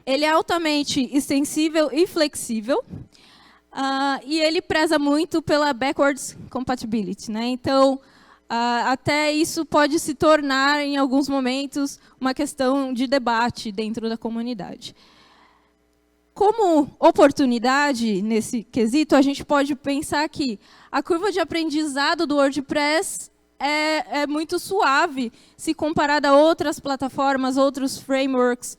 Ele é altamente extensível e flexível, e ele preza muito pela backwards compatibility, né? Então, até isso pode se tornar, em alguns momentos, uma questão de debate dentro da comunidade. Como oportunidade nesse quesito, a gente pode pensar que a curva de aprendizado do WordPress é muito suave se comparada a outras plataformas, outros frameworks.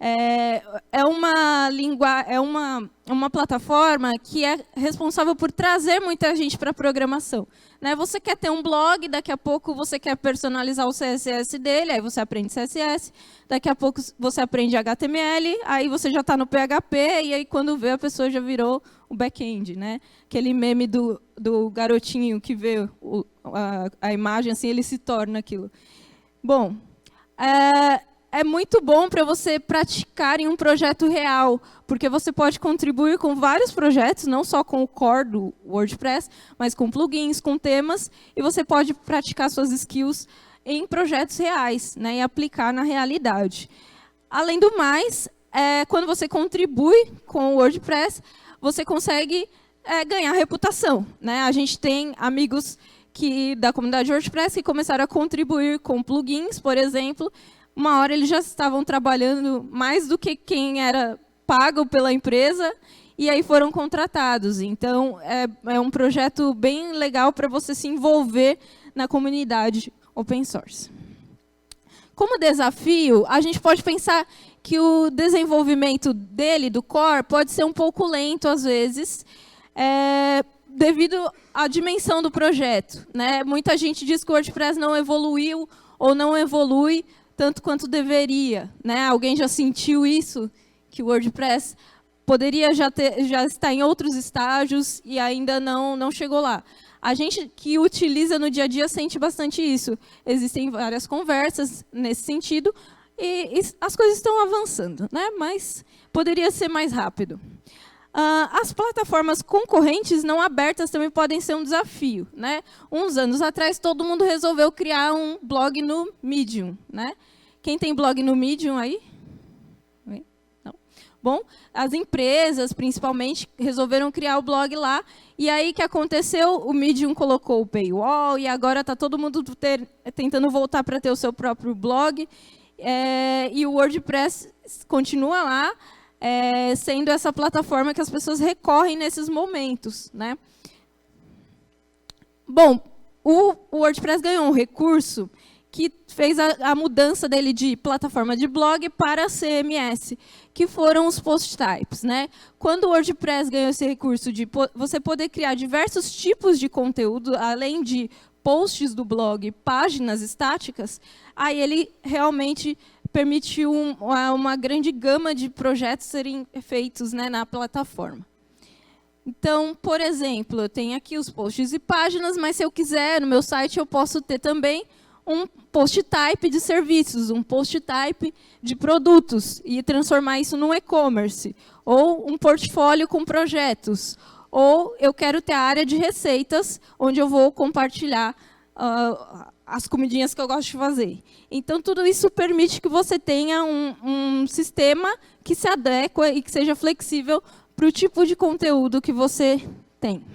É uma plataforma que é responsável por trazer muita gente para a programação. Né? Você quer ter um blog, daqui a pouco você quer personalizar o CSS dele, aí você aprende CSS, daqui a pouco você aprende HTML, aí você já está no PHP, e aí quando vê a pessoa já virou o back-end. Né? Aquele meme do garotinho que vê a imagem, assim, ele se torna aquilo. Bom, é muito bom para você praticar em um projeto real, porque você pode contribuir com vários projetos, não só com o core do WordPress, mas com plugins, com temas, e você pode praticar suas skills em projetos reais, né, e aplicar na realidade. Além do mais, quando você contribui com o WordPress, você consegue ganhar reputação. Né? A gente tem amigos da comunidade WordPress que começaram a contribuir com plugins, por exemplo. Uma hora eles já estavam trabalhando mais do que quem era pago pela empresa, e aí foram contratados. Então, é um projeto bem legal para você se envolver na comunidade open source. Como desafio, a gente pode pensar que o desenvolvimento dele, do core, pode ser um pouco lento às vezes, devido à dimensão do projeto. Né? Muita gente diz que o WordPress não evoluiu ou não evolui tanto quanto deveria. Né? Alguém já sentiu isso? Que o WordPress poderia já estar em outros estágios e ainda não chegou lá. A gente que utiliza no dia a dia sente bastante isso. Existem várias conversas nesse sentido e as coisas estão avançando, né? Mas poderia ser mais rápido. As plataformas concorrentes não abertas também podem ser um desafio. Né? Uns anos atrás, todo mundo resolveu criar um blog no Medium. Né? Quem tem blog no Medium aí? Não. Bom, as empresas, principalmente, resolveram criar o blog lá. E aí, o que aconteceu? O Medium colocou o paywall e agora está todo mundo tentando voltar para ter o seu próprio blog. E o WordPress continua lá, sendo essa plataforma que as pessoas recorrem nesses momentos. Né? Bom, o WordPress ganhou um recurso que fez a mudança dele de plataforma de blog para CMS, que foram os post types. Né? Quando o WordPress ganhou esse recurso de você poder criar diversos tipos de conteúdo, além de posts do blog, páginas estáticas, aí ele realmente permitiu uma grande gama de projetos serem feitos, né, na plataforma. Então, por exemplo, eu tenho aqui os posts e páginas, mas se eu quiser, no meu site, eu posso ter também um post type de serviços, um post type de produtos, e transformar isso num e-commerce, ou um portfólio com projetos, ou eu quero ter a área de receitas, onde eu vou compartilhar as comidinhas que eu gosto de fazer. Então, tudo isso permite que você tenha um sistema que se adequa e que seja flexível para o tipo de conteúdo que você tem.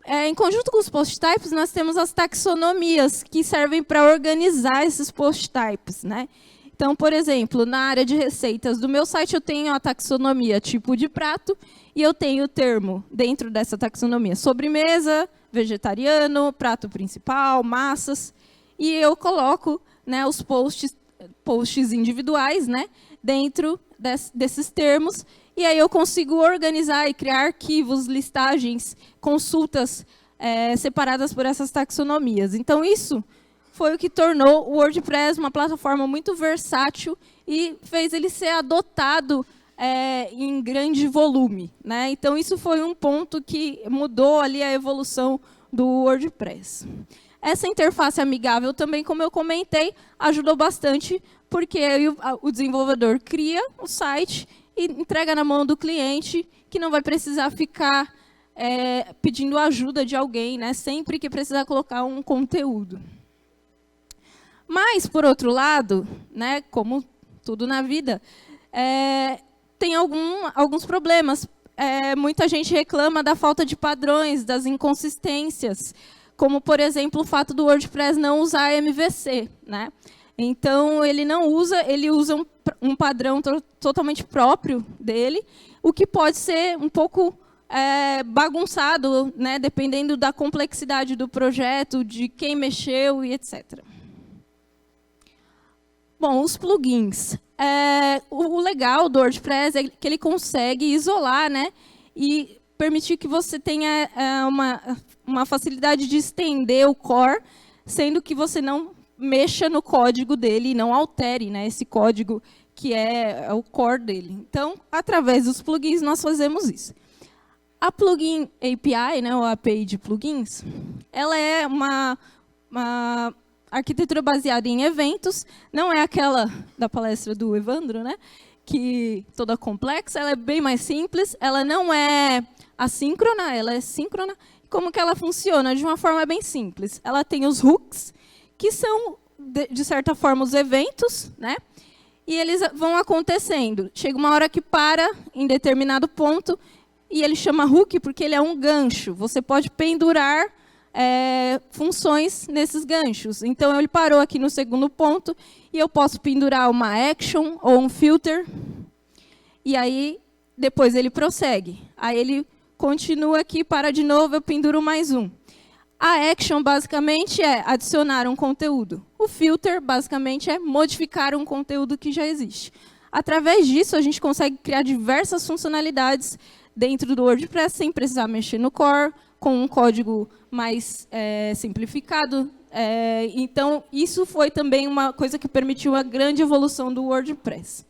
Em conjunto com os post types, nós temos as taxonomias, que servem para organizar esses post types. Né? Então, por exemplo, na área de receitas do meu site, eu tenho a taxonomia tipo de prato, e eu tenho o termo, dentro dessa taxonomia, sobremesa, vegetariano, prato principal, massas, e eu coloco, né, os posts individuais, né, dentro desses termos, e aí eu consigo organizar e criar arquivos, listagens, consultas separadas por essas taxonomias. Então, isso foi o que tornou o WordPress uma plataforma muito versátil e fez ele ser adotado em grande volume. Né? Então, isso foi um ponto que mudou ali a evolução do WordPress. Essa interface amigável também, como eu comentei, ajudou bastante, porque o desenvolvedor cria o site e entrega na mão do cliente, que não vai precisar ficar pedindo ajuda de alguém, né? Sempre que precisar colocar um conteúdo. Mas, por outro lado, né, como tudo na vida, tem alguns problemas. Muita gente reclama da falta de padrões, das inconsistências, como, por exemplo, o fato do WordPress não usar MVC, né? Então, ele usa um padrão totalmente próprio dele, o que pode ser um pouco bagunçado, né? Dependendo da complexidade do projeto, de quem mexeu e etc. Bom, os plugins. O legal do WordPress é que ele consegue isolar, né? E permitir que você tenha uma facilidade de estender o core, sendo que você não mexa no código dele e não altere, né, esse código que é o core dele. Então, através dos plugins, nós fazemos isso. A Plugin API, né, ou API de plugins, ela é uma arquitetura baseada em eventos, não é aquela da palestra do Evandro, né, que toda complexa, ela é bem mais simples, ela não é assíncrona, ela é síncrona. Como que ela funciona? De uma forma bem simples. Ela tem os hooks, que são, de certa forma, os eventos, né? E eles vão acontecendo. Chega uma hora que para em determinado ponto, e ele chama hook porque ele é um gancho. Você pode pendurar funções nesses ganchos. Então, ele parou aqui no segundo ponto, e eu posso pendurar uma action ou um filter, e aí, depois ele prossegue. Aí ele continua aqui, para de novo, eu penduro mais um. A action, basicamente, é adicionar um conteúdo. O filter, basicamente, é modificar um conteúdo que já existe. Através disso, a gente consegue criar diversas funcionalidades dentro do WordPress, sem precisar mexer no core, com um código mais simplificado. Então, isso foi também uma coisa que permitiu a grande evolução do WordPress.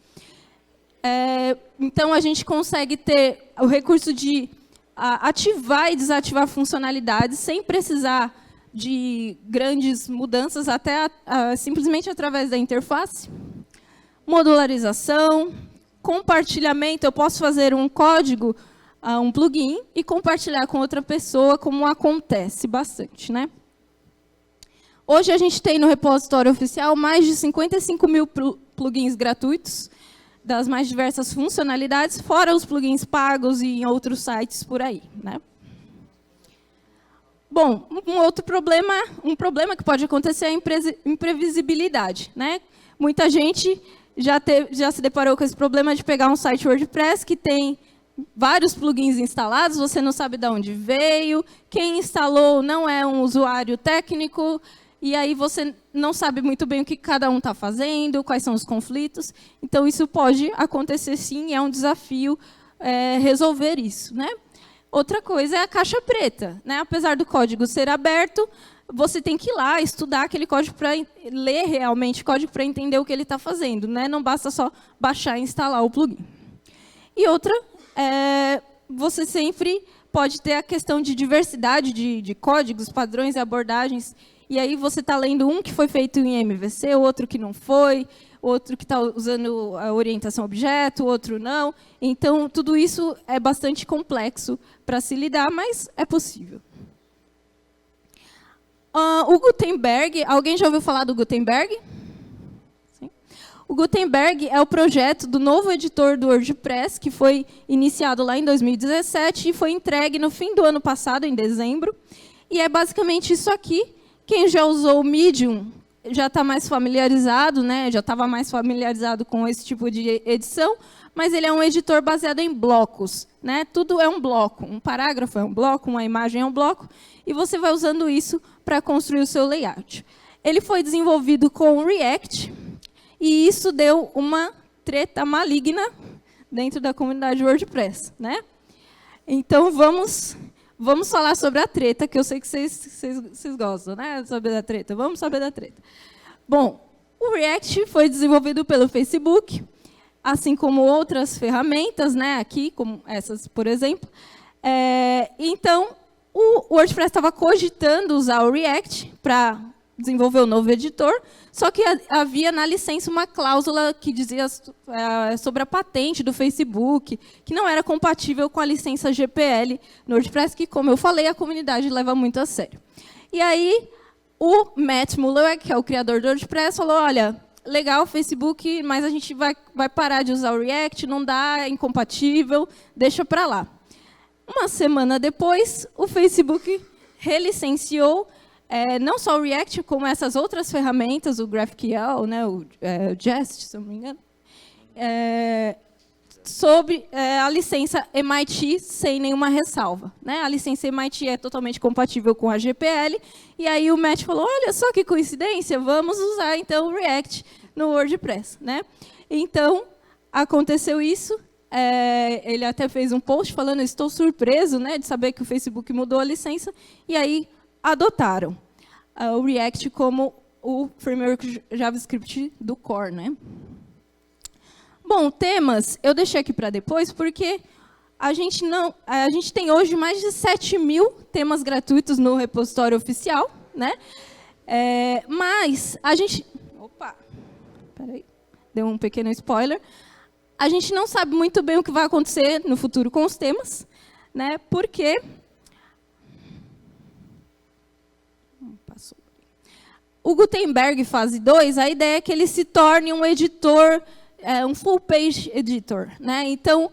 Então, a gente consegue ter o recurso de ativar e desativar funcionalidades sem precisar de grandes mudanças, até simplesmente através da interface. Modularização, compartilhamento. Eu posso fazer um código, um plugin, e compartilhar com outra pessoa, como acontece bastante, né? Hoje a gente tem no repositório oficial mais de 55 mil plugins gratuitos, das mais diversas funcionalidades, fora os plugins pagos e em outros sites por aí, né? Bom, um problema que pode acontecer é a imprevisibilidade, né? Muita gente já se deparou com esse problema de pegar um site WordPress que tem vários plugins instalados, você não sabe de onde veio, quem instalou não é um usuário técnico, e aí você não sabe muito bem o que cada um está fazendo, quais são os conflitos. Então, isso pode acontecer sim, é um desafio resolver isso, né? Outra coisa é a caixa preta, né? Apesar do código ser aberto, você tem que ir lá estudar aquele código para ler realmente o código para entender o que ele está fazendo, né? Não basta só baixar e instalar o plugin. E outra, você sempre pode ter a questão de diversidade de códigos, padrões e abordagens. E aí você está lendo um que foi feito em MVC, outro que não foi, outro que está usando a orientação objeto, outro não. Então, tudo isso é bastante complexo para se lidar, mas é possível. O Gutenberg, alguém já ouviu falar do Gutenberg? Sim. O Gutenberg é o projeto do novo editor do WordPress, que foi iniciado lá em 2017 e foi entregue no fim do ano passado, em dezembro. E é basicamente isso aqui. Quem já usou o Medium já está mais familiarizado, né? Já estava mais familiarizado com esse tipo de edição, mas ele é um editor baseado em blocos, né? Tudo é um bloco, um parágrafo é um bloco, uma imagem é um bloco, e você vai usando isso para construir o seu layout. Ele foi desenvolvido com React, e isso deu uma treta maligna dentro da comunidade WordPress, né? Então, vamos falar sobre a treta, que eu sei que vocês gostam, né? De saber da treta. Vamos saber da treta. Bom, o React foi desenvolvido pelo Facebook, assim como outras ferramentas, né? Aqui, como essas, por exemplo. Então, o WordPress estava cogitando usar o React para desenvolver o novo editor, só que havia na licença uma cláusula que dizia sobre a patente do Facebook, que não era compatível com a licença GPL no WordPress, que, como eu falei, a comunidade leva muito a sério. E aí, o Matt Mullenweg, que é o criador do WordPress, falou, olha, legal o Facebook, mas a gente vai parar de usar o React, não dá, é incompatível, deixa para lá. Uma semana depois, o Facebook relicenciou não só o React, como essas outras ferramentas, o GraphQL, né, o Jest, se eu não me engano, sob a licença MIT sem nenhuma ressalva. Né? A licença MIT é totalmente compatível com a GPL, e aí o Matt falou, olha só que coincidência, vamos usar então o React no WordPress. Né? Então, aconteceu isso, ele até fez um post falando, estou surpreso, né, de saber que o Facebook mudou a licença, e aí adotaram o React como o framework JavaScript do core. Né? Bom, temas eu deixei aqui para depois, porque a gente tem hoje mais de 7.000 temas gratuitos no repositório oficial, né? Mas a gente... Opa! Peraí, deu um pequeno spoiler. A gente não sabe muito bem o que vai acontecer no futuro com os temas, né? Porque... O Gutenberg fase 2, a ideia é que ele se torne um editor... um full page editor, né? Então,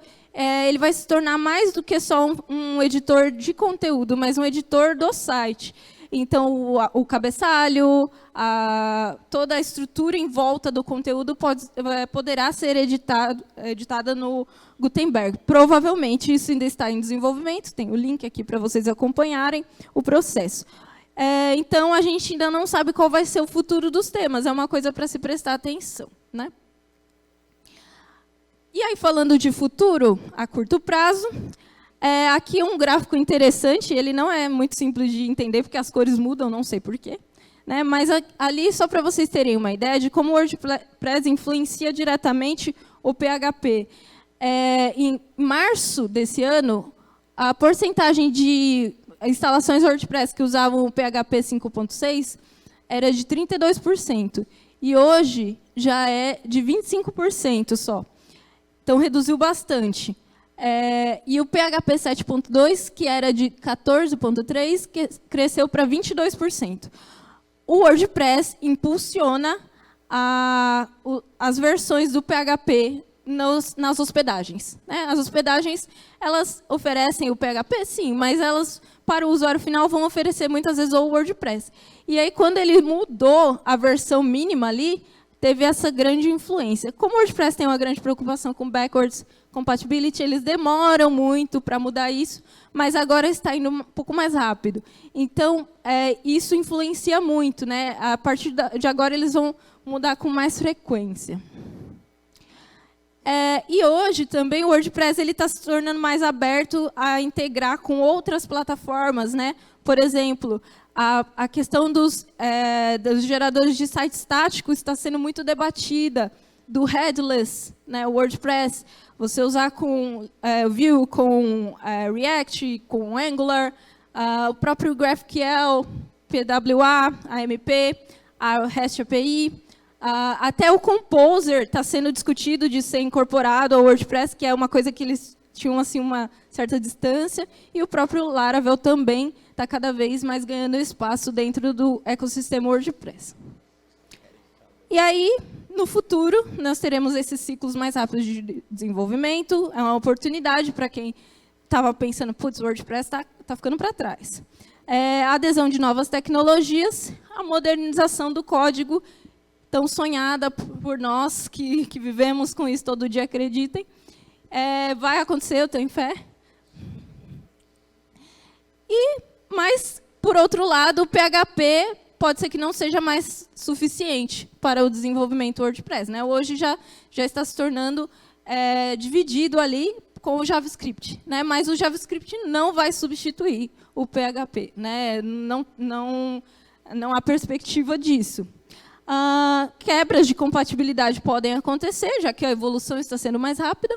ele vai se tornar mais do que só um editor de conteúdo, mas um editor do site. Então, o cabeçalho, toda a estrutura em volta do conteúdo poderá ser editada no Gutenberg. Provavelmente, isso ainda está em desenvolvimento, tem o link aqui para vocês acompanharem o processo. Então, a gente ainda não sabe qual vai ser o futuro dos temas, é uma coisa para se prestar atenção. Né? E aí, falando de futuro, a curto prazo, aqui um gráfico interessante, ele não é muito simples de entender, porque as cores mudam, não sei porquê. Né? Mas ali, só para vocês terem uma ideia de como o WordPress influencia diretamente o PHP. Em março desse ano, a porcentagem de instalações WordPress que usavam o PHP 5.6 era de 32%. E hoje já é de 25% só. Então, reduziu bastante. E o PHP 7.2, que era de 14.3%, cresceu para 22%. O WordPress impulsiona as versões do PHP nas hospedagens. Né? As hospedagens, elas oferecem o PHP, sim, mas elas, para o usuário final, vão oferecer muitas vezes o WordPress. E aí, quando ele mudou a versão mínima ali, teve essa grande influência. Como o WordPress tem uma grande preocupação com backwards compatibility, eles demoram muito para mudar isso, mas agora está indo um pouco mais rápido. Então, isso influencia muito. Né? A partir de agora, eles vão mudar com mais frequência. E hoje, também, o WordPress está se tornando mais aberto a integrar com outras plataformas. Né? Por exemplo, a questão dos geradores de site estático está sendo muito debatida, do headless, né, WordPress, você usar com Vue, com React, com Angular, o próprio GraphQL, PWA, AMP, a REST API, até o Composer está sendo discutido de ser incorporado ao WordPress, que é uma coisa que eles tinham assim, uma certa distância, e o próprio Laravel também está cada vez mais ganhando espaço dentro do ecossistema WordPress. E aí, no futuro, nós teremos esses ciclos mais rápidos de desenvolvimento, é uma oportunidade para quem estava pensando, putz, o WordPress está ficando para trás. A adesão de novas tecnologias, a modernização do código, tão sonhada por nós que vivemos com isso todo dia, acreditem. Vai acontecer, eu tenho fé. Mas, por outro lado, o PHP pode ser que não seja mais suficiente para o desenvolvimento WordPress. Né? Hoje já está se tornando dividido ali com o JavaScript. Né? Mas o JavaScript não vai substituir o PHP. Né? Não há perspectiva disso. Quebras de compatibilidade podem acontecer, já que a evolução está sendo mais rápida.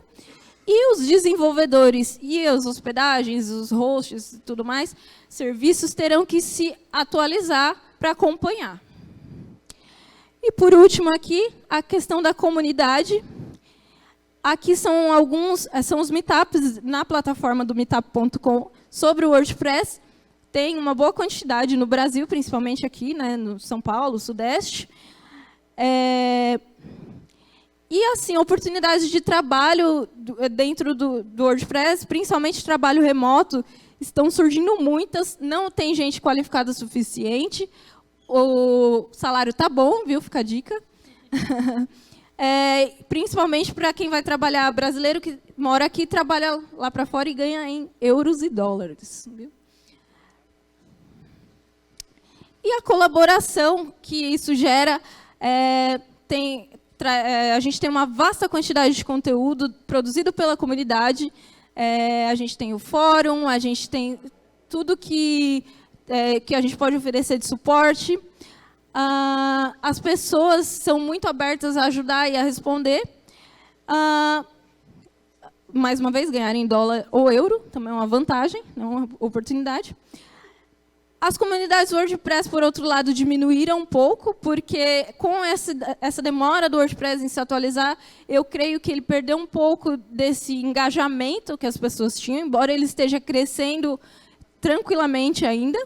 E os desenvolvedores e as hospedagens, os hosts e tudo mais, serviços terão que se atualizar para acompanhar. E, por último, aqui, a questão da comunidade. Aqui são os meetups na plataforma do meetup.com sobre o WordPress. Tem uma boa quantidade no Brasil, principalmente aqui, né, no São Paulo, Sudeste. E, assim, oportunidades de trabalho dentro do WordPress, principalmente trabalho remoto, estão surgindo muitas, não tem gente qualificada o suficiente, o salário tá bom, viu? Fica a dica. Principalmente para quem vai trabalhar, brasileiro que mora aqui, trabalha lá para fora e ganha em euros e dólares. Viu? E a colaboração que isso gera, a gente tem uma vasta quantidade de conteúdo produzido pela comunidade, a gente tem o fórum, a gente tem tudo que a gente pode oferecer de suporte. As pessoas são muito abertas a ajudar e a responder. Mais uma vez, ganhar em dólar ou euro, também é uma vantagem, é uma oportunidade. As comunidades WordPress, por outro lado, diminuíram um pouco, porque com essa demora do WordPress em se atualizar, eu creio que ele perdeu um pouco desse engajamento que as pessoas tinham, embora ele esteja crescendo tranquilamente ainda.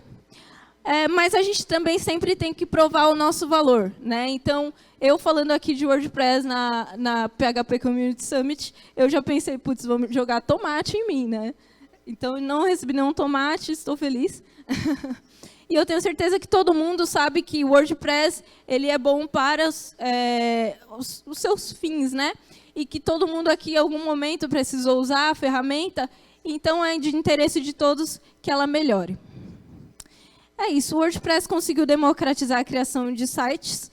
Mas a gente também sempre tem que provar o nosso valor, né? Então, eu falando aqui de WordPress na PHP Community Summit, eu já pensei, putz, vamos jogar tomate em mim, né? Então, não recebi nenhum tomate, estou feliz. E eu tenho certeza que todo mundo sabe que o WordPress ele é bom para os seus fins, né? E que todo mundo aqui, em algum momento, precisou usar a ferramenta, então é de interesse de todos que ela melhore. É isso, o WordPress conseguiu democratizar a criação de sites.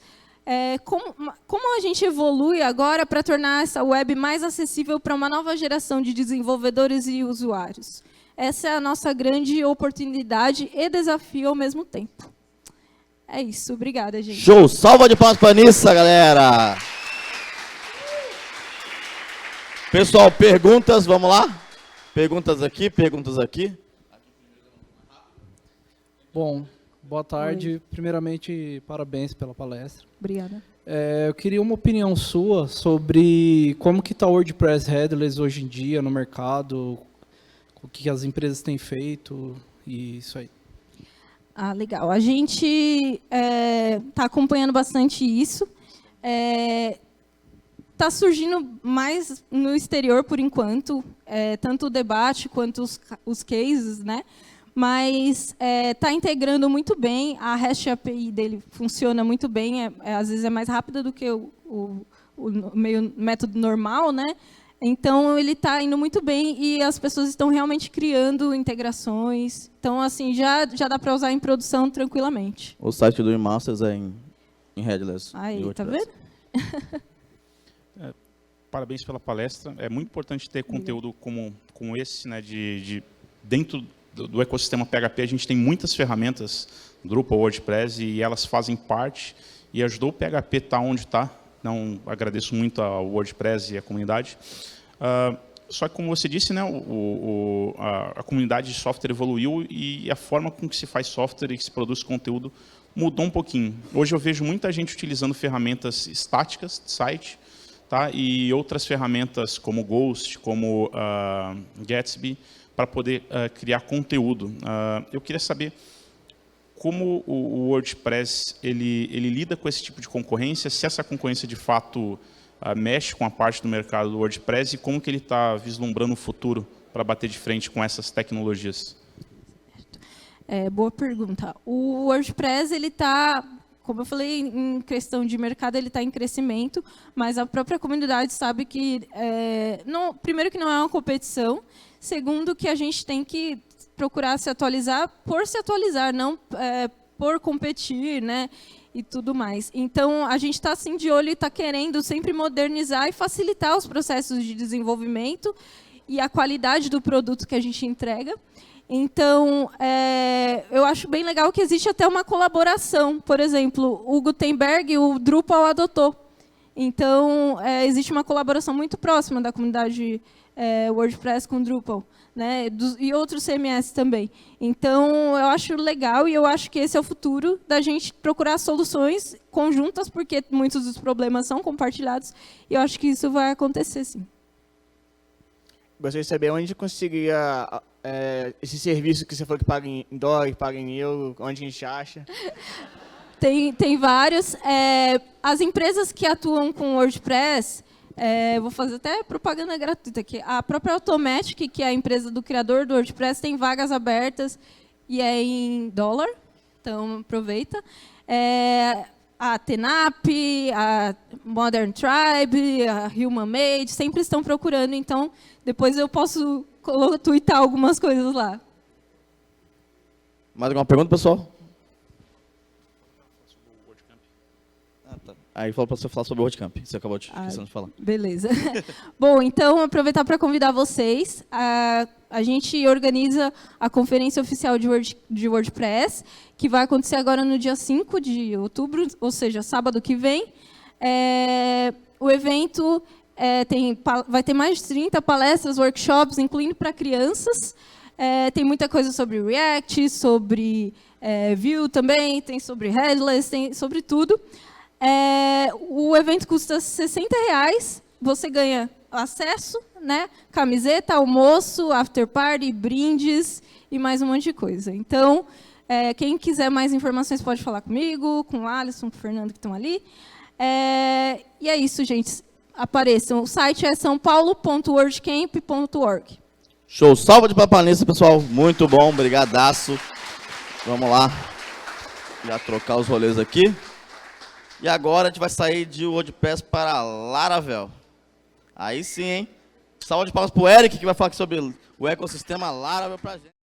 Como a gente evolui agora para tornar essa web mais acessível para uma nova geração de desenvolvedores e usuários? Essa é a nossa grande oportunidade e desafio ao mesmo tempo. É isso, obrigada, gente. Show, salva de palmas para a Anissa, galera. Pessoal, perguntas, vamos lá? Perguntas aqui, perguntas aqui. Bom, boa tarde. Oi. Primeiramente, parabéns pela palestra. Obrigada. Eu queria uma opinião sua sobre como que está o WordPress Headless hoje em dia no mercado, o que as empresas têm feito e isso aí. Legal. A gente está acompanhando bastante isso. Está surgindo mais no exterior, por enquanto, tanto o debate quanto os cases, né? Mas está integrando muito bem, a REST API dele funciona muito bem, às vezes é mais rápida do que o método normal, né? Então, ele está indo muito bem e as pessoas estão realmente criando integrações. Então, assim, já dá para usar em produção tranquilamente. O site do eMasters é em Headless. Aí, tá vendo? Parabéns pela palestra. É muito importante ter conteúdo como esse, né, dentro do ecossistema PHP, a gente tem muitas ferramentas, Drupal, WordPress, e elas fazem parte e ajudou o PHP a estar onde está. Então, agradeço muito ao WordPress e à comunidade. Só que, como você disse, né, a comunidade de software evoluiu e a forma com que se faz software e que se produz conteúdo mudou um pouquinho. Hoje eu vejo muita gente utilizando ferramentas estáticas de site, tá, e outras ferramentas como Ghost, como Gatsby, para poder criar conteúdo. Eu queria saber como o WordPress ele lida com esse tipo de concorrência, se essa concorrência de fato mexe com a parte do mercado do WordPress e como que ele está vislumbrando o futuro para bater de frente com essas tecnologias. Boa pergunta. O WordPress ele está, como eu falei, em questão de mercado, ele está em crescimento, mas a própria comunidade sabe que, primeiro, que não é uma competição, segundo, que a gente tem que procurar se atualizar por se atualizar, não por competir, né, e tudo mais. Então, a gente está assim de olho e está querendo sempre modernizar e facilitar os processos de desenvolvimento e a qualidade do produto que a gente entrega. Então, eu acho bem legal que existe até uma colaboração. Por exemplo, o Gutenberg, o Drupal adotou. Então, existe uma colaboração muito próxima da comunidade WordPress com Drupal, né? E outros CMS também. Então, eu acho legal e eu acho que esse é o futuro da gente procurar soluções conjuntas, porque muitos dos problemas são compartilhados, e eu acho que isso vai acontecer, sim. Gostaria de saber onde conseguiria esse serviço que você falou que paga em dólar, que paga em euro, onde a gente acha? Tem vários. As empresas que atuam com WordPress, vou fazer até propaganda gratuita aqui. A própria Automatic, que é a empresa do criador do WordPress, tem vagas abertas e é em dólar, então aproveita. A Tenap, a Modern Tribe, a Human Made, sempre estão procurando, então depois eu posso tweetar algumas coisas lá. Mais alguma pergunta, pessoal? Tá. Aí falou para você falar sobre o WordCamp. Você acabou de falar. Beleza. Bom, então, aproveitar para convidar vocês. A gente organiza a conferência oficial de WordPress, que vai acontecer agora no dia 5 de outubro, ou seja, sábado que vem. O evento vai ter mais de 30 palestras, workshops, incluindo para crianças. Tem muita coisa sobre React, sobre Vue também, tem sobre Headless, tem sobre tudo. O evento custa R$60, você ganha acesso, né? Camiseta, almoço, after party, brindes e mais um monte de coisa. Então, quem quiser mais informações pode falar comigo, com o Alisson, com o Fernando que estão ali. E é isso, gente. Apareçam. O site é saopaulo.wordcamp.org. Show. Salva de papanista, pessoal. Muito bom. Brigadaço. Vamos lá. Já trocar os rolês aqui. E agora a gente vai sair de WordPress para Laravel. Aí sim, hein? Salva de palmas para o Eric, que vai falar aqui sobre o ecossistema Laravel pra gente.